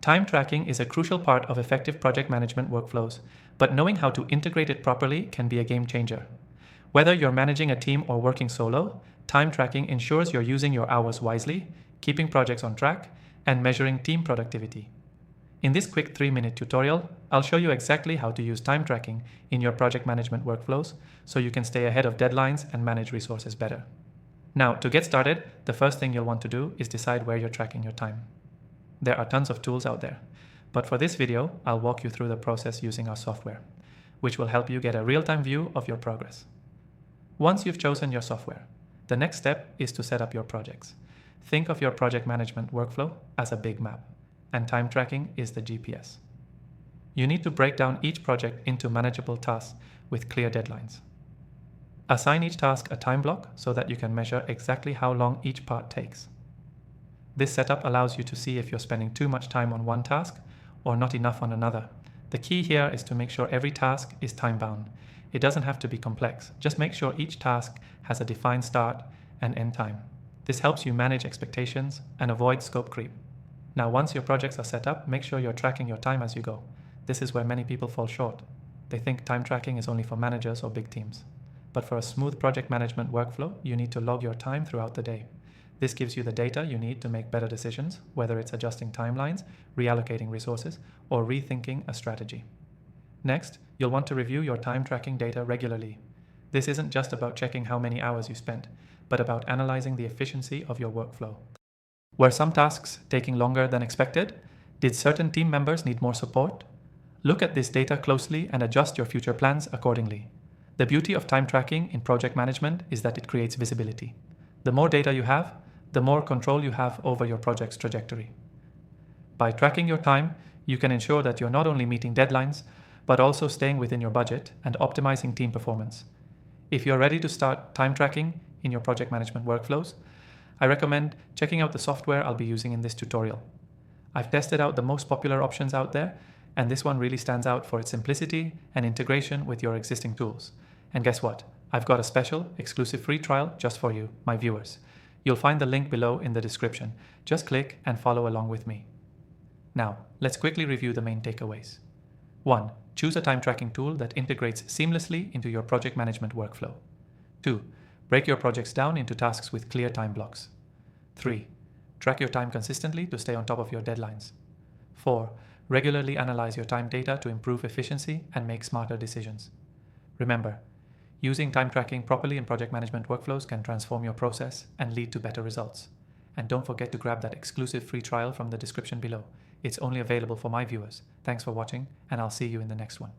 Time tracking is a crucial part of effective project management workflows, but knowing how to integrate it properly can be a game changer. Whether you're managing a team or working solo, time tracking ensures you're using your hours wisely, keeping projects on track, and measuring team productivity. In this quick 3-minute tutorial, I'll show you exactly how to use time tracking in your project management workflows so you can stay ahead of deadlines and manage resources better. Now, to get started, the first thing you'll want to do is decide where you're tracking your time. There are tons of tools out there, but for this video, I'll walk you through the process using our software, which will help you get a real-time view of your progress. Once you've chosen your software, the next step is to set up your projects. Think of your project management workflow as a big map, and time tracking is the GPS. You need to break down each project into manageable tasks with clear deadlines. Assign each task a time block so that you can measure exactly how long each part takes. This setup allows you to see if you're spending too much time on one task or not enough on another. The key here is to make sure every task is time-bound. It doesn't have to be complex. Just make sure each task has a defined start and end time. This helps you manage expectations and avoid scope creep. Now, once your projects are set up, make sure you're tracking your time as you go. This is where many people fall short. They think time tracking is only for managers or big teams. But for a smooth project management workflow, you need to log your time throughout the day. This gives you the data you need to make better decisions, whether it's adjusting timelines, reallocating resources, or rethinking a strategy. Next, you'll want to review your time tracking data regularly. This isn't just about checking how many hours you spent, but about analyzing the efficiency of your workflow. Were some tasks taking longer than expected? Did certain team members need more support? Look at this data closely and adjust your future plans accordingly. The beauty of time tracking in project management is that it creates visibility. The more data you have, the more control you have over your project's trajectory. By tracking your time, you can ensure that you're not only meeting deadlines, but also staying within your budget and optimizing team performance. If you're ready to start time tracking in your project management workflows, I recommend checking out the software I'll be using in this tutorial. I've tested out the most popular options out there, and this one really stands out for its simplicity and integration with your existing tools. And guess what? I've got a special, exclusive free trial just for you, my viewers. You'll find the link below in the description. Just click and follow along with me. Now, let's quickly review the main takeaways. 1. Choose a time tracking tool that integrates seamlessly into your project management workflow. 2. Break your projects down into tasks with clear time blocks. 3. Track your time consistently to stay on top of your deadlines. 4. Regularly analyze your time data to improve efficiency and make smarter decisions. Remember, using time tracking properly in project management workflows can transform your process and lead to better results. And don't forget to grab that exclusive free trial from the description below. It's only available for my viewers. Thanks for watching, and I'll see you in the next one.